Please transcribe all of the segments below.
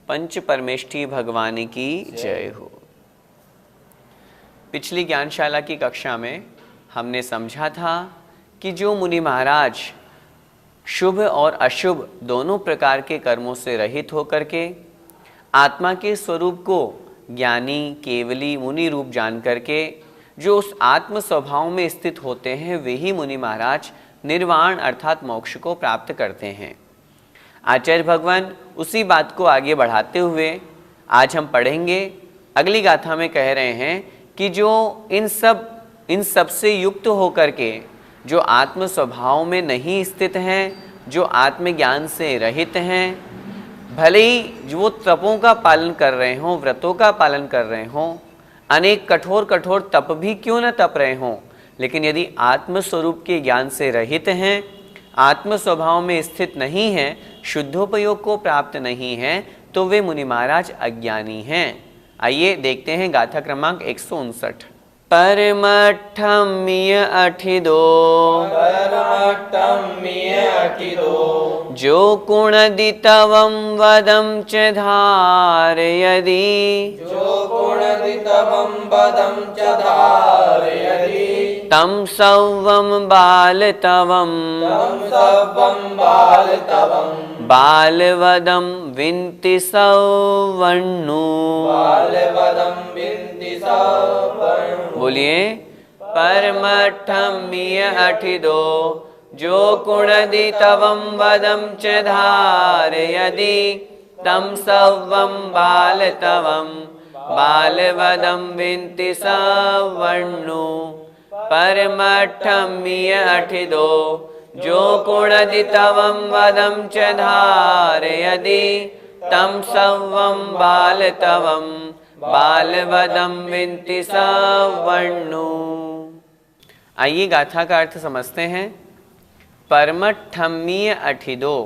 पंच परमेष्ठी भगवान की जय हो। पिछली ज्ञानशाला की कक्षा में हमने समझा था कि जो मुनि महाराज शुभ और अशुभ दोनों प्रकार के कर्मों से रहित होकर के आत्मा के स्वरूप को ज्ञानी केवली मुनि रूप जान करके जो उस आत्म स्वभाव में स्थित होते हैं, वे ही मुनि महाराज निर्वाण अर्थात मोक्ष को प्राप्त करते हैं। आचार्य भगवान उसी बात को आगे बढ़ाते हुए आज हम पढ़ेंगे। अगली गाथा में कह रहे हैं कि जो इन सब से युक्त होकर के जो आत्म स्वभाव में नहीं स्थित हैं, जो आत्मज्ञान से रहित हैं, भले ही जो वो तपों का पालन कर रहे हों, व्रतों का पालन कर रहे हों, अनेक कठोर कठोर तप भी क्यों न तप रहे हों, लेकिन यदि आत्म स्वरूप के ज्ञान से रहित हैं, आत्म स्वभाव में स्थित नहीं हैं, शुद्धोपयोग को प्राप्त नहीं हैं, तो वे मुनि महाराज अज्ञानी हैं। आइए देखते हैं गाथा क्रमांक 159। परमठम्य अठिदो जो कुणदितवं वदं च धारयति तं सौवं बालतवं बालवदं विन्ति सौवर्णु। बोलिए, परमठम्य अठिदो जो कुणदितवं वदं च धारयति तं सौवं बालतवं बालवदं विन्ति सौवर्णु। परमठम्य अठिदो जो कुणदितवं वदं च धारयति तं सौवं बालतवं बालवदं विन्ति सौवर्णु। आइए गाथा का अर्थ समझते हैं। परमठम्य अठिदो,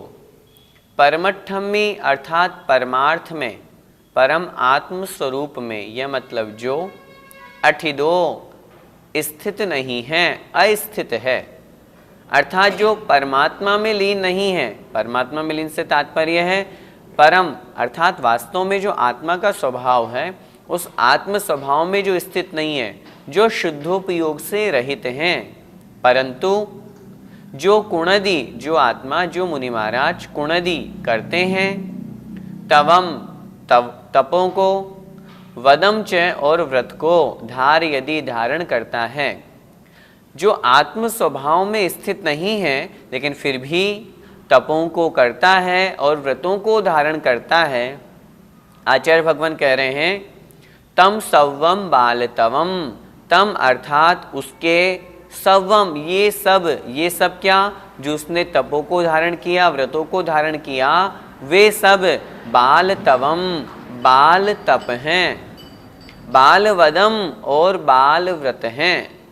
परमठम्य अर्थात परमार्थ में, परम आत्म स्वरूप में, यह मतलब जो अठिदो स्थित नहीं है, अस्थित है, अर्थात जो परमात्मा में लीन नहीं है। परमात्मा में लीन से तात्पर्य है परम अर्थात वास्तव में जो आत्मा का स्वभाव है, उस आत्म स्वभाव में जो स्थित नहीं है, जो शुद्धोपयोग से रहित हैं। परंतु जो कुणदी, जो आत्मा, जो मुनि महाराज कुणदी करते हैं, तवम तपों को, वदम च और व्रत को, धार यदि धारण करता है, जो आत्म स्वभाव में स्थित नहीं है लेकिन फिर भी तपों को करता है और व्रतों को धारण करता है। आचार्य भगवान कह रहे हैं तम सव्वम बालतवम, तम अर्थात उसके, सव्वम ये सब क्या, जो उसने तपों को धारण किया, व्रतों को धारण किया, वे सब बालतवम बाल तप हैं, बालवदम और बाल व्रत हैं।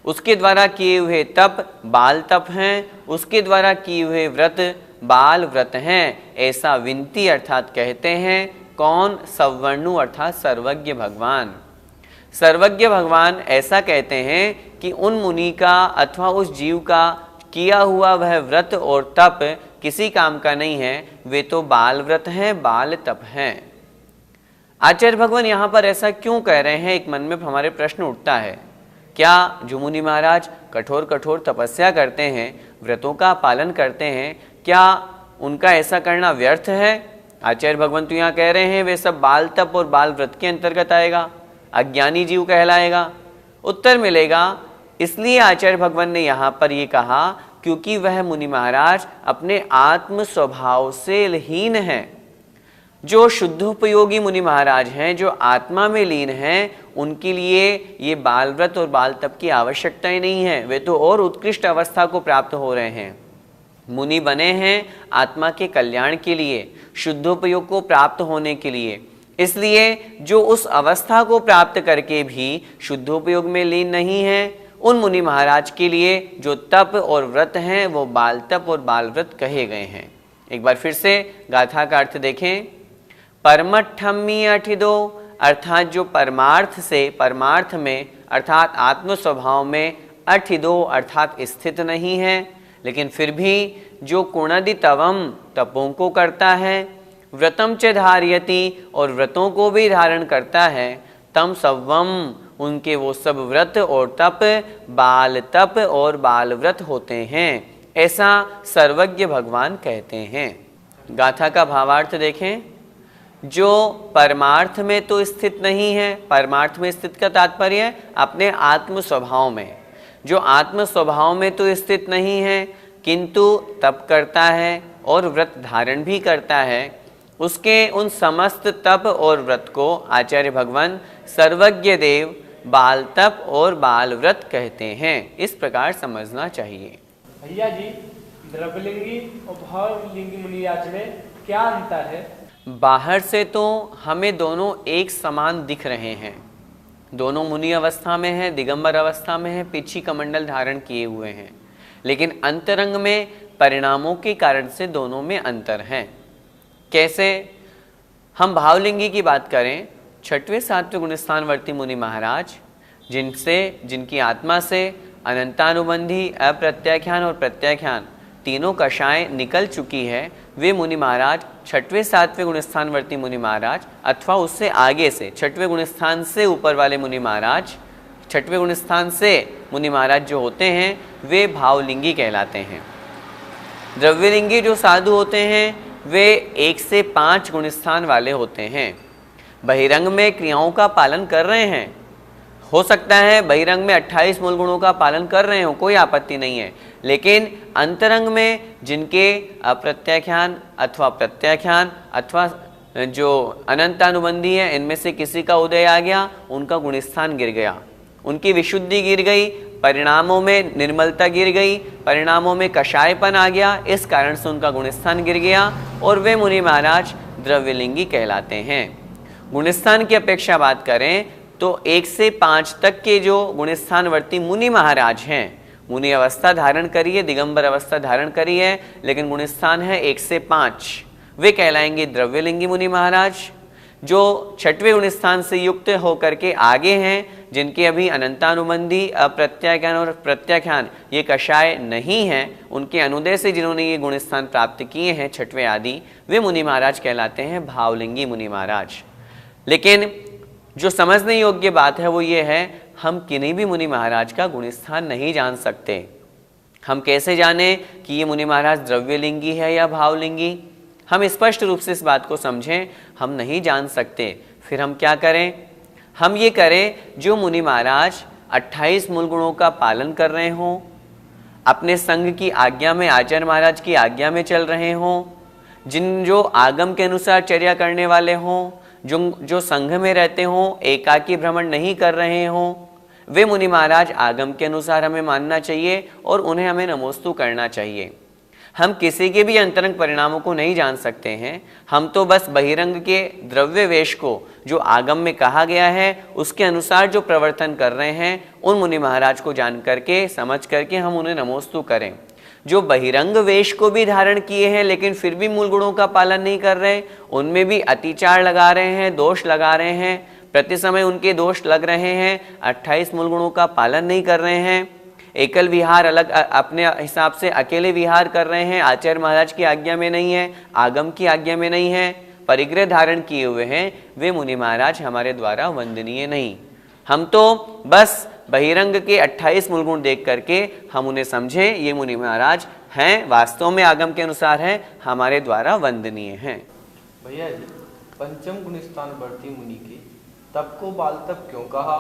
उसके द्वारा किए हुए तप बाल तप हैं, उसके द्वारा किए हुए व्रत बाल व्रत हैं। ऐसा विनती अर्थात कहते हैं कौन? सवर्णु अर्थात सर्वज्ञ भगवान। सर्वज्ञ भगवान ऐसा कहते हैं कि उन मुनि का अथवा उस जीव का किया हुआ वह व्रत और तप किसी काम का नहीं है, वे तो बाल व्रत हैं, बाल तप हैं। आचार्य भगवान यहाँ पर ऐसा क्यों कह रहे हैं? एक मन में हमारे प्रश्न उठता है। क्या जो मुनि महाराज कठोर कठोर तपस्या करते हैं, व्रतों का पालन करते हैं, क्या उनका ऐसा करना व्यर्थ है? आचार्य भगवान तो यहाँ कह रहे हैं वे सब बाल तप और बाल व्रत के अंतर्गत आएगा, अज्ञानी जीव कहलाएगा। उत्तर मिलेगा इसलिए आचार्य भगवान ने यहाँ पर ये कहा क्योंकि वह मुनि महाराज अपने आत्म स्वभाव से लीन हैं। जो शुद्धोपयोगी मुनि महाराज हैं, जो आत्मा में लीन हैं, उनके लिए ये बाल व्रत और बाल तप की आवश्यकता ही नहीं है। वे तो और उत्कृष्ट अवस्था को प्राप्त हो रहे हैं। मुनि बने हैं आत्मा के कल्याण के लिए, शुद्धोपयोग को प्राप्त होने के लिए। इसलिए जो उस अवस्था को प्राप्त करके भी शुद्धोपयोग में लीन नहीं है, उन मुनि महाराज के लिए जो तप और व्रत हैं वो बाल तप और बाल व्रत कहे गए हैं। एक बार फिर से गाथा का अर्थ देखें। परमठम्मी अठिदो अर्थात जो परमार्थ से, परमार्थ में अर्थात आत्म स्वभाव में अठिदो अर्थात स्थित नहीं है, लेकिन फिर भी जो कुणदितवम तपों को करता है, व्रतम च धारयति, और व्रतों को भी धारण करता है, तम सवम, उनके वो सब व्रत और तप बाल तप और बाल व्रत होते हैं, ऐसा सर्वज्ञ भगवान कहते हैं। गाथा का भावार्थ देखें, जो परमार्थ में तो स्थित नहीं है, परमार्थ में स्थित का तात्पर्य है अपने आत्म स्वभाव में, जो आत्म स्वभाव में तो स्थित नहीं है किंतु तप करता है और व्रत धारण भी करता है, उसके उन समस्त तप और व्रत को आचार्य भगवान सर्वज्ञ देव बाल तप और बाल व्रत कहते हैं। इस प्रकार समझना चाहिए। भैया जी, द्रव्यलिंगी और भावलिंगी मुनिराज में क्या अंतर है? बाहर से तो हमें दोनों एक समान दिख रहे हैं, दोनों मुनि अवस्था में हैं, दिगंबर अवस्था में हैं, पीछी कमंडल धारण किए हुए हैं, लेकिन अंतरंग में परिणामों के कारण से दोनों में अंतर है। कैसे? हम भावलिंगी की बात करें, छठवें सातवें गुणस्थानवर्ती मुनि महाराज, जिनकी आत्मा से अनंतानुबंधी, अप्रत्याख्यान और प्रत्याख्यान तीनों कषाएं निकल चुकी है, वे मुनि महाराज छठवें सातवें गुणस्थानवर्ती मुनि महाराज, अथवा उससे आगे से छठवें गुणस्थान से ऊपर वाले मुनि महाराज, छठवें गुणस्थान से मुनि महाराज जो होते हैं वे भावलिंगी कहलाते हैं। द्रव्यलिंगी जो साधु होते हैं वे 1 से 5 गुणस्थान वाले होते हैं। बहिरंग में क्रियाओं का पालन कर रहे हैं, हो सकता है बहिरंग में 28 मूल गुणों का पालन कर रहे हो, कोई आपत्ति नहीं है, लेकिन अंतरंग में जिनके अप्रत्याख्यान अथवा प्रत्याख्यान अथवा जो अनंतानुबंधी है, इनमें से किसी का उदय आ गया, उनका गुणस्थान गिर गया, उनकी विशुद्धि गिर गई, परिणामों में निर्मलता गिर गई, परिणामों में कषायपन आ गया, इस कारण से उनका गुणस्थान गिर गया और वे मुनि महाराज द्रव्यलिंगी कहलाते हैं। गुणस्थान की अपेक्षा बात करें तो 1 से 5 तक के जो गुणस्थानवर्ती मुनि महाराज हैं, मुनि अवस्था धारण करी है, दिगंबर अवस्था धारण करी है, लेकिन गुणस्थान है 1 से 5, वे कहलाएंगे द्रव्यलिंगी मुनि महाराज। जो छठवें गुणस्थान से युक्त होकर के आगे हैं, जिनके अभी अनंतानुबंधी, अप्रत्याख्यान और प्रत्याख्यान ये कषाय नहीं हैं, उनके अनुदय से जिन्होंने ये गुणस्थान प्राप्त किए हैं छठवें आदि, वे मुनि महाराज कहलाते हैं भावलिंगी मुनि महाराज। लेकिन जो समझने योग्य बात है वो ये है, हम किन्हीं भी मुनि महाराज का गुणस्थान नहीं जान सकते। हम कैसे जाने कि ये मुनि महाराज द्रव्यलिंगी है या भावलिंगी? हम स्पष्ट रूप से इस बात को समझें, हम नहीं जान सकते। फिर हम क्या करें? हम ये करें, जो मुनि महाराज 28 मूल गुणों का पालन कर रहे हों, अपने संघ की आज्ञा में, आचार्य महाराज की आज्ञा में चल रहे हों, जो आगम के अनुसार चर्या करने वाले हों, जो संघ में रहते हों, एकाकी भ्रमण नहीं कर रहे हों, वे मुनि महाराज आगम के अनुसार हमें मानना चाहिए और उन्हें हमें नमोस्तु करना चाहिए। हम किसी के भी अंतरंग परिणामों को नहीं जान सकते हैं, हम तो बस बहिरंग के द्रव्य वेश को जो आगम में कहा गया है उसके अनुसार जो प्रवर्तन कर रहे हैं, उन मुनि महाराज को जान करके, समझ करके हम उन्हें नमोस्तु करें। जो बहिरंग वेश को भी धारण किए हैं लेकिन फिर भी मूल गुणों का पालन नहीं कर रहे, उनमें भी अतिचार लगा रहे हैं, दोष लगा रहे हैं, प्रति समय उनके दोष लग रहे हैं, 28 मूल गुणों का पालन नहीं कर रहे हैं, एकल विहार अलग अपने हिसाब से अकेले विहार कर रहे हैं, आचार्य महाराज की आज्ञा में नहीं है, आगम की आज्ञा में नहीं है, परिग्रह धारण किए हुए हैं, वे मुनि महाराज हमारे द्वारा वंदनीय नहीं। हम तो बस बहिरंग के 28 मूल गुण देख करके हम उन्हें समझें ये मुनि महाराज हैं, वास्तव में आगम के अनुसार हैं, हमारे द्वारा वंदनीय हैं। भैया जी, पंचम गुणस्थानवर्ती मुनि के तप को बाल तप क्यों कहा?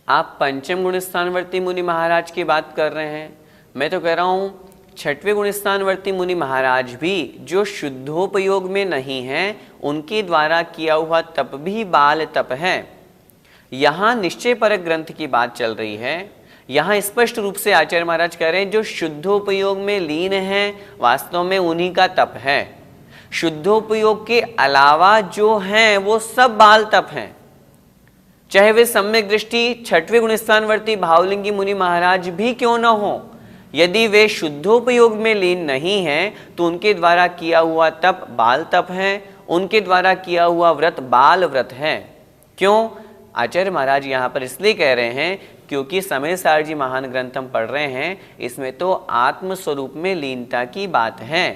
आप पंचम गुणस्थानवर्ती मुनि महाराज की बात कर रहे हैं, मैं तो कह रहा हूँ छठवें गुणस्थानवर्ती मुनि महाराज भी जो शुद्धोपयोग में नहीं हैं, उनके द्वारा किया हुआ तप भी बाल तप है। यहाँ निश्चय परक ग्रंथ की बात चल रही है, यहाँ स्पष्ट रूप से आचार्य महाराज कह रहे हैं जो शुद्धोपयोग में लीन है, वास्तव में उन्हीं का तप है। शुद्धोपयोग के अलावा जो हैं वो सब बाल तप हैं, चाहे वे सम्यक दृष्टि छठवें गुणस्थानवर्ती भावलिंगी मुनि महाराज भी क्यों न हो। यदि वे शुद्धोपयोग में लीन नहीं हैं तो उनके द्वारा किया हुआ तप बाल तप है, उनके द्वारा किया हुआ व्रत बाल व्रत है। क्यों? आचार्य महाराज यहाँ पर इसलिए कह रहे हैं क्योंकि समय सार जी महान ग्रंथ हम पढ़ रहे हैं, इसमें तो आत्म स्वरूप में लीनता की बात है।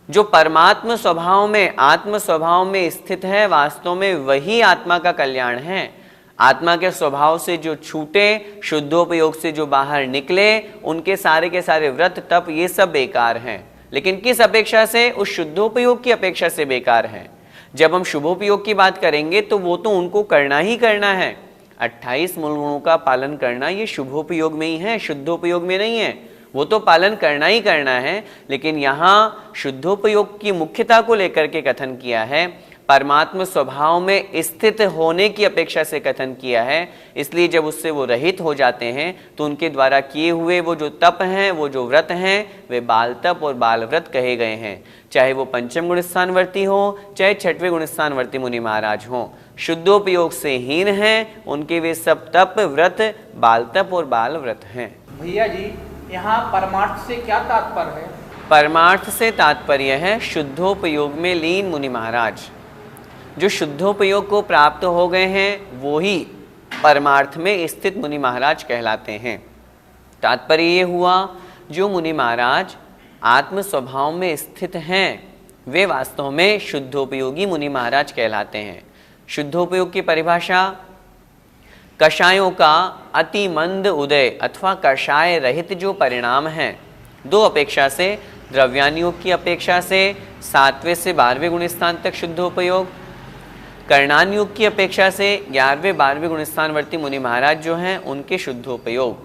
जो परमात्म स्वभाव में, आत्म स्वभाव में स्थित है, वास्तव में वही आत्मा का कल्याण है। आत्मा के स्वभाव से जो छूटे, शुद्धोपयोग से जो बाहर निकले, उनके सारे के सारे व्रत तप ये सब बेकार हैं। लेकिन किस अपेक्षा से? उस शुद्धोपयोग की अपेक्षा से बेकार हैं। जब हम शुभोपयोग की बात करेंगे तो वो तो उनको करना ही करना है। 28 मूल गुणों का पालन करना ये शुभोपयोग में ही है, शुद्धोपयोग में नहीं है। वो तो पालन करना ही करना है, लेकिन यहाँ शुद्धोपयोग की मुख्यता को लेकर के कथन किया है, परमात्म स्वभाव में स्थित होने की अपेक्षा से कथन किया है। इसलिए जब उससे वो रहित हो जाते हैं तो उनके द्वारा किए हुए वो जो तप हैं, वो जो व्रत हैं, वे बाल तप और बाल व्रत कहे गए हैं। चाहे वो पंचम गुण स्थानवर्ती हो, चाहे छठवें गुण स्थानवर्ती मुनि महाराज हो, शुद्धोपयोग से हीन हैं, उनके वे सब तप व्रत बाल तप और बाल व्रत हैं। भैया जी, यहाँ परमार्थ से क्या तात्पर्य है? परमार्थ से तात्पर्य है शुद्धोपयोग में लीन मुनि महाराज। जो शुद्धोपयोग को प्राप्त हो गए हैं वो ही परमार्थ में स्थित मुनि महाराज कहलाते हैं। तात्पर्य ये हुआ, जो मुनि महाराज आत्म स्वभाव में स्थित हैं वे वास्तव में शुद्धोपयोगी मुनि महाराज कहलाते हैं। शुद्धोपयोग की परिभाषा, कषायों का अति मंद उदय अथवा कषाय रहित जो परिणाम हैं, दो अपेक्षा से, द्रव्यानुयोग की अपेक्षा से 7वें से 12वें गुण स्थान तक शुद्धोपयोग, कर्णानुयोग की अपेक्षा से 11वें 12वें गुण स्थानवर्ती मुनि महाराज जो हैं उनके शुद्धोपयोग।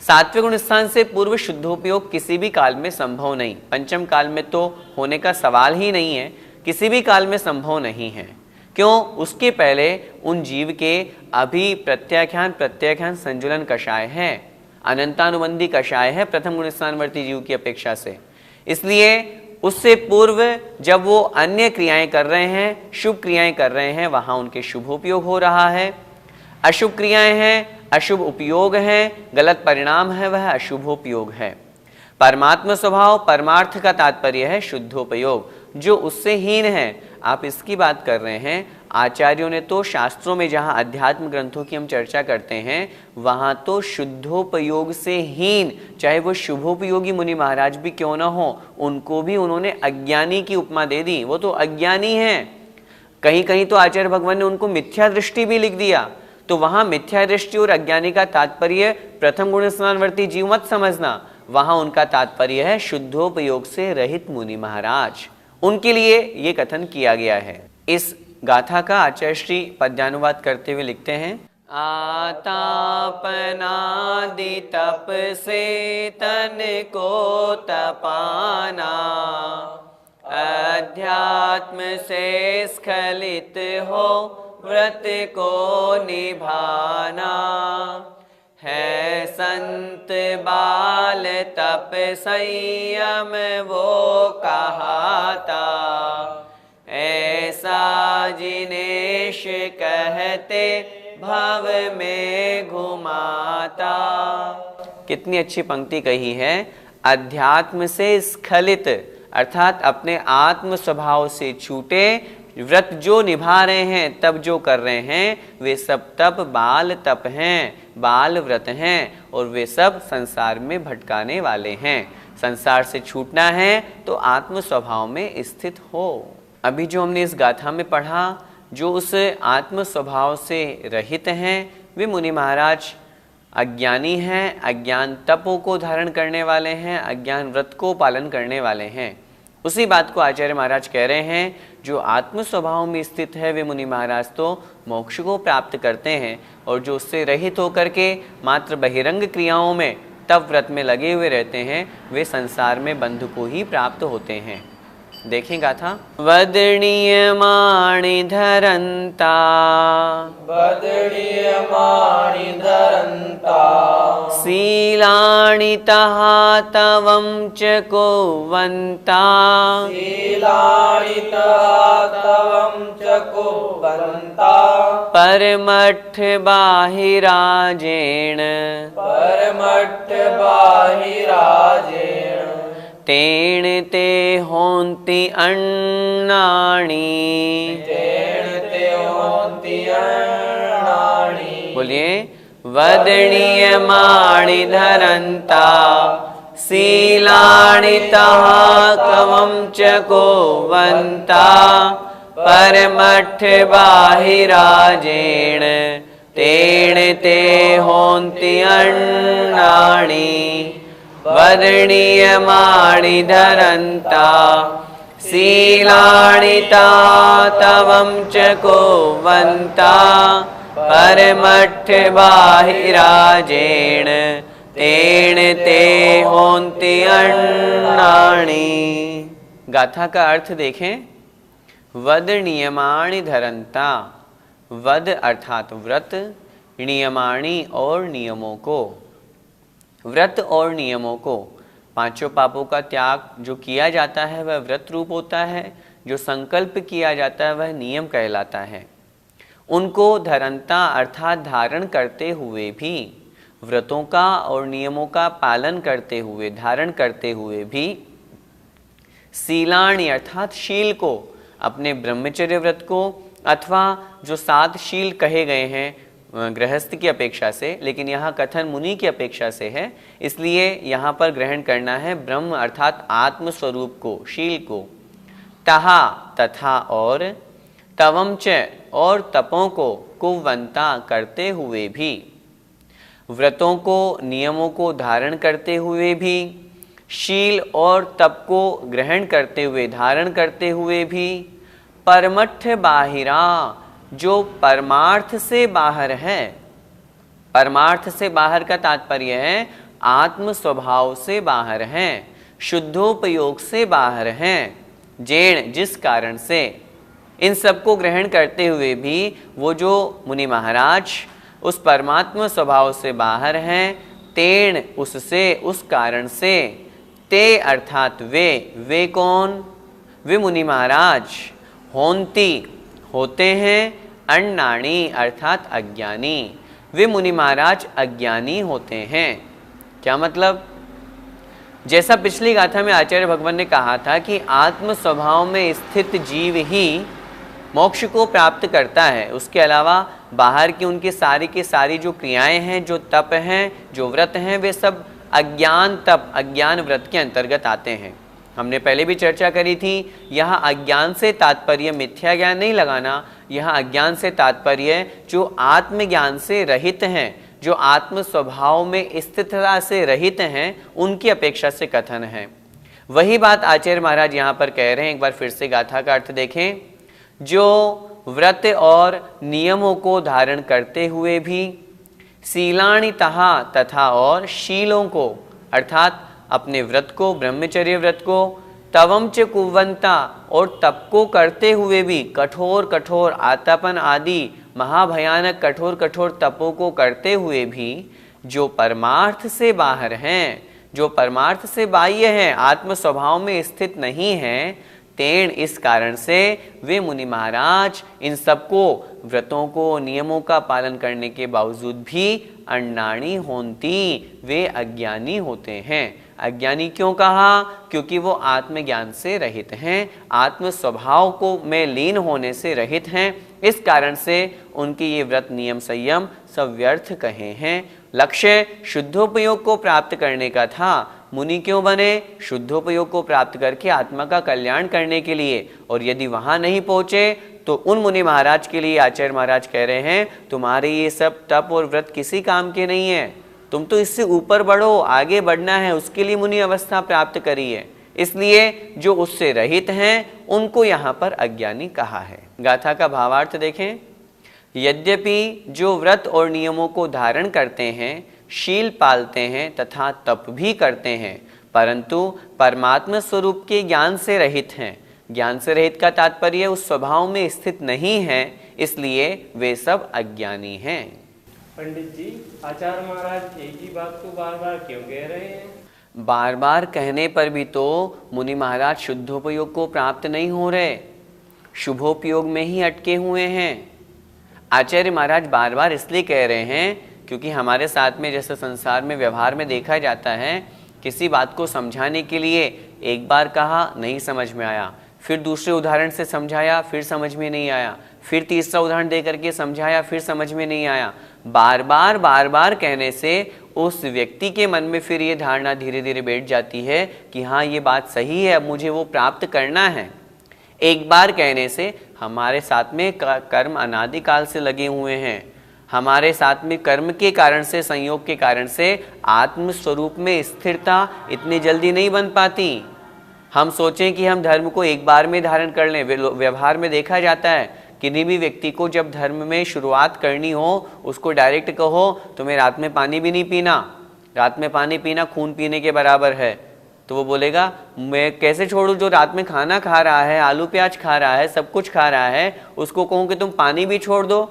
7वें गुण स्थान से पूर्व शुद्धोपयोग किसी भी काल में संभव नहीं, पंचम काल में तो होने का सवाल ही नहीं है, किसी भी काल में संभव नहीं है। क्यों? उसके पहले उन जीव के अभी प्रत्याख्यान संजुलन कषाय है, अनंतानुबंधी कषाय है प्रथम गुण स्थानवर्ती जीव की अपेक्षा से। इसलिए उससे पूर्व जब वो अन्य क्रियाएं कर रहे हैं, शुभ क्रियाएं कर रहे हैं, वहां उनके शुभोपयोग हो रहा है। अशुभ क्रियाएं हैं, अशुभ उपयोग है, गलत परिणाम है, वह अशुभोपयोग है। परमात्म स्वभाव, परमार्थ का तात्पर्य है शुद्धोपयोग, जो उससे हीन है। आप इसकी बात कर रहे हैं, आचार्यों ने तो शास्त्रों में जहाँ अध्यात्म ग्रंथों की हम चर्चा करते हैं वहाँ तो शुद्धोपयोग से हीन, चाहे वो शुभोपयोगी मुनि महाराज भी क्यों ना हो, उनको भी उन्होंने अज्ञानी की उपमा दे दी। वो तो अज्ञानी हैं। कहीं कहीं तो आचार्य भगवान ने उनको मिथ्या दृष्टि भी लिख दिया। तो वहाँ मिथ्या दृष्टि और अज्ञानी का तात्पर्य प्रथम गुण स्थानवर्ती जीव मत समझना, वहाँ उनका तात्पर्य है शुद्धोपयोग से रहित मुनि महाराज। उनके लिए ये कथन किया गया है। इस गाथा का आचार्य श्री पद्यानुवाद करते हुए लिखते हैं, आतापनादि तप से तन को तपाना, अध्यात्म से स्खलित हो व्रत को निभाना, है संत बाल तप संयम वो कहाता, ऐसा जिनेश कहते भव में घुमाता। कितनी अच्छी पंक्ति कही है। अध्यात्म से स्खलित अर्थात अपने आत्म स्वभाव से छूटे, व्रत जो निभा रहे हैं, तब जो कर रहे हैं, वे सब तप बाल तप हैं, बाल व्रत हैं, और वे सब संसार में भटकाने वाले हैं। संसार से छूटना है तो आत्म स्वभाव में स्थित हो। अभी जो हमने इस गाथा में पढ़ा, जो उस आत्म स्वभाव से रहित हैं, वे मुनि महाराज अज्ञानी हैं, अज्ञान तपों को धारण करने वाले हैं, अज्ञान व्रत को पालन करने वाले हैं। उसी बात को आचार्य महाराज कह रहे हैं, जो आत्म स्वभाव में स्थित है वे मुनि महाराज तो मोक्ष को प्राप्त करते हैं, और जो उससे रहित होकर के मात्र बहिरंग क्रियाओं में तप व्रत में लगे हुए रहते हैं, वे संसार में बंधु को ही प्राप्त होते हैं। देखें गाथा। वदनीय माणि धरंता, वदनीय माणि धरंता, शीलाणि तहा तवं च कुर्वन्ता, शीलाणि तहा तवं च कुर्वन्ता, परमठ बाहिराजेण, परमठ बाहिराजेण, तेण ते होन्ति अन्नानि, तेण ते होन्ति अन्नानि। बोलिए, वदनीय माणि धरंता, शीलाणि शीलानि तः कवं च कुर्वन्ता परमठ बाहिराजेण तेन ते होन्ति अन्नानि वदनीयमानि धरन्ता शीलानि तवं च कुर्वन्ता परमठ बाहिराजेण तेन ते होन्ति अन्नानि। गाथा का अर्थ देखें। वद नियमाणि धरंता, वद अर्थात व्रत, नियमाणि और नियमों को, व्रत और नियमों को, पांचों पापों का त्याग जो किया जाता है वह व्रत रूप होता है, जो संकल्प किया जाता है वह नियम कहलाता है। उनको धरंता अर्थात धारण करते हुए भी, व्रतों का और नियमों का पालन करते हुए, धारण करते हुए भी, शीलाणि अर्थात शील को, अपने ब्रह्मचर्य व्रत को अथवा जो 7 शील कहे गए हैं गृहस्थ की अपेक्षा से, लेकिन यहाँ कथन मुनि की अपेक्षा से है, इसलिए यहाँ पर ग्रहण करना है ब्रह्म अर्थात आत्म स्वरूप को, शील को। तहा तथा और, तवम च और तपों को, कुर्वन्ता करते हुए भी, व्रतों को नियमों को धारण करते हुए भी, शील और तप को ग्रहण करते हुए धारण करते हुए भी, परमठ बाहिरा जो परमार्थ से बाहर है, परमार्थ से बाहर का तात्पर्य है आत्म स्वभाव से बाहर हैं, शुद्धोपयोग से बाहर हैं, जेण जिस कारण से, इन सबको ग्रहण करते हुए भी वो जो मुनि महाराज उस परमात्मा स्वभाव से बाहर हैं, तेण उससे, उस कारण से, ते अर्थात वे कौन, वे मुनि महाराज, होन्ति होते हैं, अन्नाणी अर्थात अज्ञानी, वे मुनि महाराज अज्ञानी होते हैं। क्या मतलब? जैसा पिछली गाथा में आचार्य भगवान ने कहा था कि आत्म स्वभाव में स्थित जीव ही मोक्ष को प्राप्त करता है, उसके अलावा बाहर की उनकी सारी की सारी जो क्रियाएं हैं, जो तप हैं, जो व्रत हैं, वे सब अज्ञान तप, अज्ञान व्रत के अंतर्गत आते हैं। हमने पहले भी चर्चा करी थी, यहाँ अज्ञान से तात्पर्य मिथ्या ज्ञान नहीं लगाना, यहाँ अज्ञान से तात्पर्य जो आत्मज्ञान से रहित हैं, जो आत्म स्वभाव में स्थिरता से रहित हैं, उनकी अपेक्षा से कथन है। वही बात आचार्य महाराज यहाँ पर कह रहे हैं। एक बार फिर से गाथा का अर्थ देखें। जो व्रत और नियमों को धारण करते हुए भी, शीलाणि तहा तथा और शीलों को अर्थात अपने व्रत को, ब्रह्मचर्य व्रत को, तवम च कुर्वन्ता और तप को करते हुए भी, कठोर कठोर आतापन आदि महाभयानक कठोर कठोर तपों को करते हुए भी, जो परमार्थ से बाहर हैं, जो परमार्थ से बाह्य हैं, आत्म स्वभाव में स्थित नहीं हैं, तेण इस कारण से वे मुनि महाराज इन सबको, व्रतों को, नियमों का पालन करने के बावजूद भी अन्नाणी होन्ति, वे अज्ञानी होते हैं। अज्ञानी क्यों कहा? क्योंकि वो आत्मज्ञान से रहित हैं, आत्म स्वभाव को में लीन होने से रहित हैं। इस कारण से उनके ये व्रत नियम संयम सब व्यर्थ कहे हैं। लक्ष्य शुद्धोपयोग को प्राप्त करने का था। मुनि क्यों बने? शुद्धोपयोग को प्राप्त करके आत्मा का कल्याण करने के लिए। और यदि वहां नहीं पहुंचे तो उन मुनि महाराज के लिए आचार्य महाराज कह रहे हैं, तुम्हारे ये सब तप और व्रत किसी काम के नहीं है, तुम तो इससे ऊपर बढ़ो, आगे बढ़ना है, उसके लिए मुनि अवस्था प्राप्त करी है। इसलिए जो उससे रहित हैं उनको यहाँ पर अज्ञानी कहा है। गाथा का भावार्थ देखें। यद्यपि जो व्रत और नियमों को धारण करते हैं, शील पालते हैं तथा तप भी करते हैं, परंतु परमात्मा स्वरूप के ज्ञान से रहित हैं। ज्ञान से रहित का तात्पर्य उस स्वभाव में स्थित नहीं है, इसलिए वे सब अज्ञानी हैं। पंडित जी, आचार्य महाराज एक ही बात को बार बार क्यों कह रहे हैं? बार बार कहने पर भी तो मुनि महाराज शुद्धोपयोग को प्राप्त नहीं हो रहे, शुभोपयोग में ही अटके हुए हैं। आचार्य महाराज बार बार इसलिए कह रहे हैं क्योंकि हमारे साथ में जैसे संसार में व्यवहार में देखा जाता है, किसी बात को समझाने के लिए एक बार कहा, नहीं समझ में आया, फिर दूसरे उदाहरण से समझाया, फिर समझ में नहीं आया, फिर तीसरा उदाहरण दे करके समझाया, फिर समझ में नहीं आया। बार बार कहने से उस व्यक्ति के मन में फिर ये धारणा धीरे धीरे बैठ जाती है कि हाँ ये बात सही है, अब मुझे वो प्राप्त करना है। एक बार कहने से हमारे साथ में कर्म अनादिकाल से लगे हुए हैं, हमारे साथ में कर्म के कारण से, संयोग के कारण से आत्म स्वरूप में स्थिरता इतनी जल्दी नहीं बन पाती। हम सोचें कि हम धर्म को एक बार में धारण कर लें। व्यवहार में देखा जाता है किसी भी व्यक्ति को जब धर्म में शुरुआत करनी हो, उसको डायरेक्ट कहो तुम्हें रात में पानी भी नहीं पीना, रात में पानी पीना खून पीने के बराबर है, तो वो बोलेगा मैं कैसे छोड़ूं, जो रात में खाना खा रहा है, आलू प्याज खा रहा है, सब कुछ खा रहा है, उसको कहूँ कि तुम पानी भी छोड़ दो,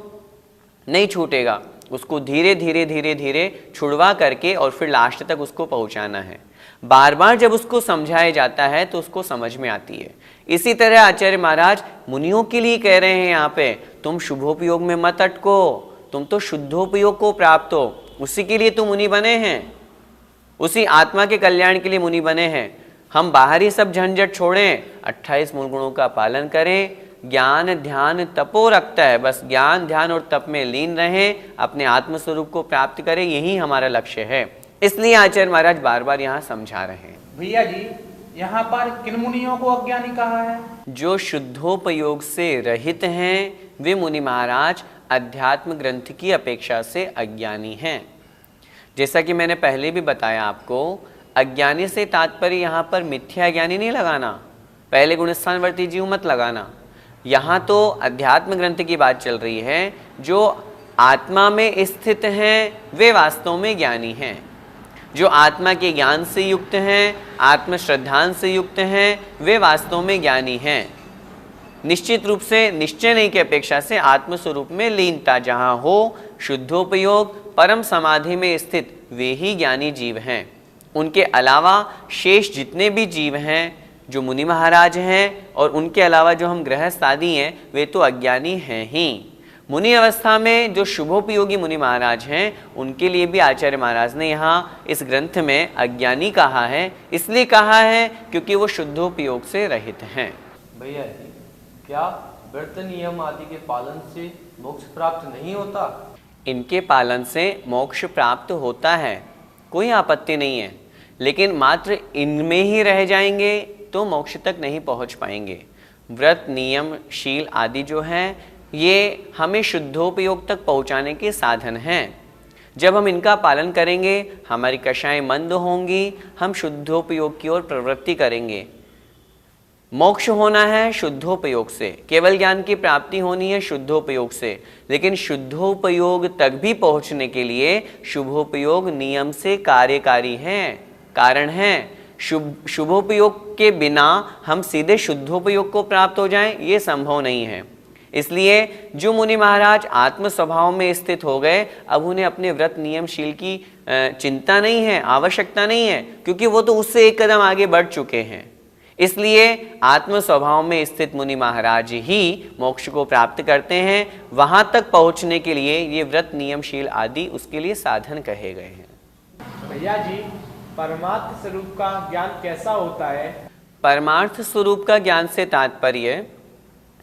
नहीं छूटेगा। उसको धीरे धीरे धीरे धीरे छुड़वा करके और फिर लास्ट तक उसको पहुंचाना है। बार बार जब उसको समझाया जाता है तो उसको समझ में आती है। इसी तरह आचार्य महाराज मुनियों के लिए कह रहे हैं यहाँ पे, तुम शुभोपयोग में मत अटको, तुम तो शुद्धोपयोग को प्राप्त हो, उसी के लिए तुम मुनि बने हैं, उसी आत्मा के कल्याण के लिए मुनि बने हैं। हम बाहरी सब झंझट छोड़ें, 28 मूल गुणों का पालन करें, ज्ञान ध्यान तपो रखता है, बस ज्ञान ध्यान और तप में लीन रहें, अपने आत्म स्वरूप को प्राप्त करें, यही हमारा लक्ष्य है। इसलिए आचार्य महाराज बार बार यहाँ समझा रहे हैं। भैया जी, यहाँ पर किन मुनियों को अज्ञानी कहा है? जो शुद्धोपयोग से रहित हैं वे मुनि महाराज अध्यात्म ग्रंथ की अपेक्षा से अज्ञानी हैं। जैसा कि मैंने पहले भी बताया आपको, अज्ञानी से तात्पर्य यहाँ पर मिथ्या ज्ञानी नहीं लगाना, पहले गुणस्थानवर्ती जीव मत लगाना। यहाँ तो अध्यात्म ग्रंथ की बात चल रही है। जो आत्मा में स्थित हैं वे वास्तव में ज्ञानी हैं, जो आत्मा के ज्ञान से युक्त हैं, आत्म श्रद्धान से युक्त हैं, वे वास्तव में ज्ञानी हैं। निश्चित रूप से निश्चय नहीं की अपेक्षा से आत्म स्वरूप में लीनता जहाँ हो, शुद्धोपयोग परम समाधि में स्थित वे ही ज्ञानी जीव हैं। उनके अलावा शेष जितने भी जीव हैं, जो मुनि महाराज हैं और उनके अलावा जो हम गृहस्थ आदि हैं, वे तो अज्ञानी हैं ही। मुनि अवस्था में जो शुभोपयोगी मुनि महाराज हैं, उनके लिए भी आचार्य महाराज ने यहाँ इस ग्रंथ में अज्ञानी कहा है। इसलिए कहा है क्योंकि वो शुद्धोपयोग से रहित हैं। भैया जी, क्या व्रत नियम आदि के पालन से मोक्ष प्राप्त नहीं होता? इनके पालन से मोक्ष प्राप्त होता है, कोई आपत्ति नहीं है, लेकिन मात्र इनमें ही रह जाएंगे तो मोक्ष तक नहीं पहुंच पाएंगे। व्रत नियम शील आदि जो हैं, ये हमें शुद्धोपयोग तक पहुंचाने के साधन हैं। जब हम इनका पालन करेंगे, हमारी कषाएं मंद होंगी, हम शुद्धोपयोग की ओर प्रवृत्ति करेंगे। मोक्ष होना है शुद्धोपयोग से, केवल ज्ञान की प्राप्ति होनी है शुद्धोपयोग से, लेकिन शुद्धोपयोग तक भी पहुंचने के लिए शुभोपयोग नियम से कार्यकारी हैं, कारण हैं। शुभोपयोग के बिना हम सीधे शुद्धोपयोग को प्राप्त हो जाएं, ये संभव नहीं है। इसलिए जो मुनि महाराज आत्म स्वभाव में स्थित हो गए, अब उन्हें अपने व्रत नियम शील की चिंता नहीं है, आवश्यकता नहीं है, क्योंकि वो तो उससे एक कदम आगे बढ़ चुके हैं। इसलिए आत्म स्वभाव में स्थित मुनि महाराज ही मोक्ष को प्राप्त करते हैं। वहां तक पहुंचने के लिए ये व्रत नियम शील आदि उसके लिए साधन कहे गए हैं। भैया जी, परमार्थ स्वरूप का ज्ञान कैसा होता है? परमार्थ स्वरूप का ज्ञान से तात्पर्य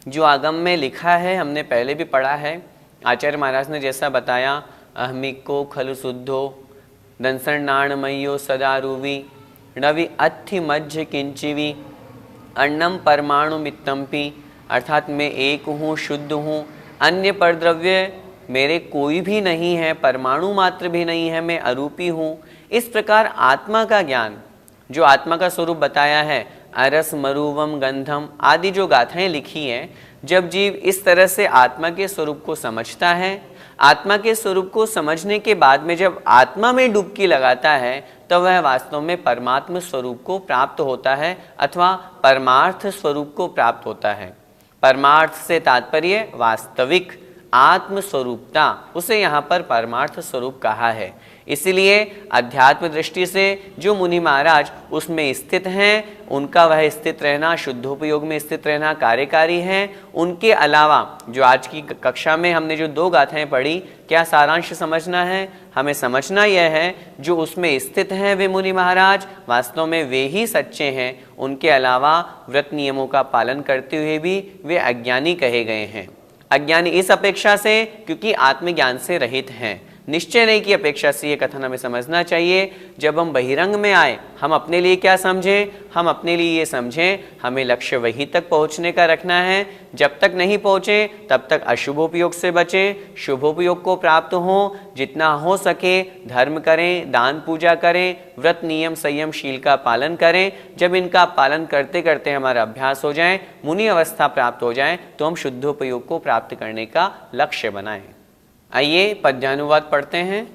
जो आगम में लिखा है, हमने पहले भी पढ़ा है। आचार्य महाराज ने जैसा बताया, अहमिको खलु शुद्धो दंसन्नाणमयो सदा रूवी नवि अथि मध्य किंचिवी अन्नम परमाणु मित्तम्पी, अर्थात मैं एक हूँ, शुद्ध हूँ, अन्य परद्रव्य मेरे कोई भी नहीं है, परमाणु मात्र भी नहीं है, मैं अरूपी हूँ। इस प्रकार आत्मा का ज्ञान, जो आत्मा का स्वरूप बताया है, अरस मरुवम गंधम आदि जो गाथाएं लिखी हैं, जब जीव इस तरह से आत्मा के स्वरूप को समझता है, आत्मा के स्वरूप को समझने के बाद में जब आत्मा में डुबकी लगाता है, तो वह वास्तव में परमात्म स्वरूप को प्राप्त होता है अथवा परमार्थ स्वरूप को प्राप्त होता है। परमार्थ से तात्पर्य वास्तविक आत्म स्वरूपता, उसे यहाँ पर परमार्थ स्वरूप कहा है। इसलिए अध्यात्म दृष्टि से जो मुनि महाराज उसमें स्थित हैं, उनका वह स्थित रहना, शुद्धोपयोग में स्थित रहना कार्यकारी है। उनके अलावा जो आज की कक्षा में हमने जो 2 गाथाएं पढ़ी, क्या सारांश समझना है? हमें समझना यह है, जो उसमें स्थित हैं वे मुनि महाराज वास्तव में वे ही सच्चे हैं। उनके अलावा व्रत नियमों का पालन करते हुए भी वे अज्ञानी कहे गए हैं। अज्ञानी इस अपेक्षा से क्योंकि आत्मज्ञान से रहित हैं। निश्चय नहीं की अपेक्षा से ये कथन हमें समझना चाहिए। जब हम बहिरंग में आए, हम अपने लिए क्या समझें? हम अपने लिए ये समझें हमें लक्ष्य वहीं तक पहुंचने का रखना है। जब तक नहीं पहुंचे तब तक अशुभोपयोग से बचें, शुभोपयोग को प्राप्त हो। जितना हो सके धर्म करें, दान पूजा करें, व्रत नियम संयम शील का पालन करें। जब इनका पालन करते करते हमारा अभ्यास हो जाए, मुनि अवस्था प्राप्त हो जाए, तो हम शुद्धोपयोग को प्राप्त करने का लक्ष्य बनाएं। आइए पद्यानुवाद पढ़ते हैं।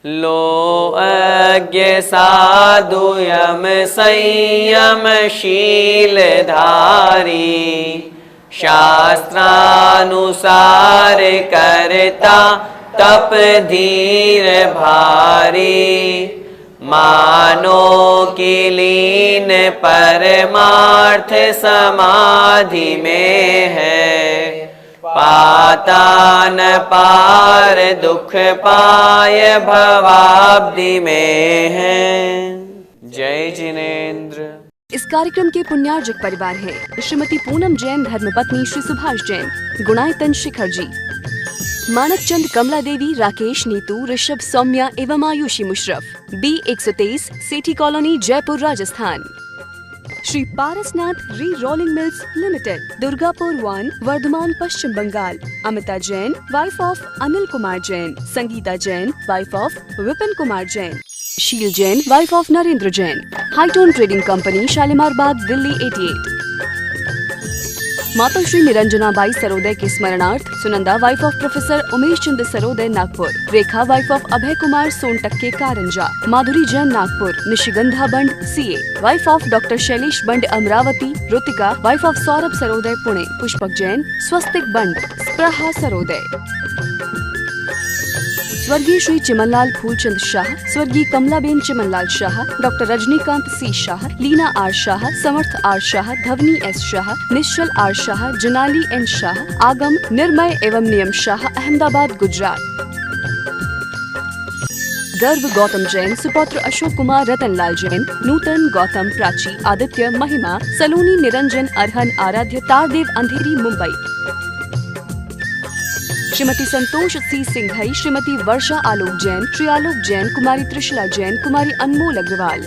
लो अज्ञ साधु यम संयम शील धारी, शास्त्रानुसार करता तप धीर भारी। मानो की लीन परमार्थ समाधि में है, पाता न पार दुख पाय भवाब्धि में है। जय जिनेन्द्र। इस कार्यक्रम के पुण्यार्जक परिवार है श्रीमती पूनम जैन, धर्मपत्नी श्री सुभाष जैन, गुणायतन शिखर जी, मानक चंद, कमला देवी, राकेश, नीतू, ऋषभ, सौम्या एवं Ayushi Musharraf, B123 Sethi colony, Jaipur, Rajasthan. Shri Parasnath re rolling mills limited, Durgapur 1, Bardhaman, Paschim Bengal. Amita Jain, wife of Anil Kumar Jain. Sangeeta Jain, wife of Vipin Kumar Jain. Sheel Jain, wife of Narendra Jain. Hightone trading company, Shalimar Bagh, Delhi 88। माता श्री निरंजना बाई सरोदय के स्मरणार्थ Sunanda, wife of professor Umesh Chandra Saroday, Nagpur. Rekha, wife of Abhay Kumar सोनटक के, Karanja. Madhuri Jain, Nagpur. Nishigandha Band, CA, wife of doctor Shailesh Band, Amravati. Rutika, wife of Saurabh Saroday, Pune. Pushpak Jain, Swastik Band, Spraha Saroday. स्वर्गीय श्री चिमनलाल फूलचंद शाह, स्वर्गीय Kamlaben Chimanlal Shah, doctor Rajnikant C Shah, Leena R Shah, Samarth R Shah, Dhwani S Shah, Nishchal R Shah, Janali N Shah, Aagam, Nirmay एवं नियम शाह, अहमदाबाद, गुजरात। गर्व गौतम जैन, सुपौत्र अशोक कुमार, रतनलाल जैन, नूतन, गौतम, प्राची, आदित्य, महिमा, सलोनी, निरंजन, अरहन, आराध्य, तारदेव, अंधेरी, मुंबई। श्रीमती संतोष C सिंघई, श्रीमती वर्षा आलोक जैन, श्री आलोक जैन, कुमारी त्रिशला जैन, कुमारी अनमोल अग्रवाल।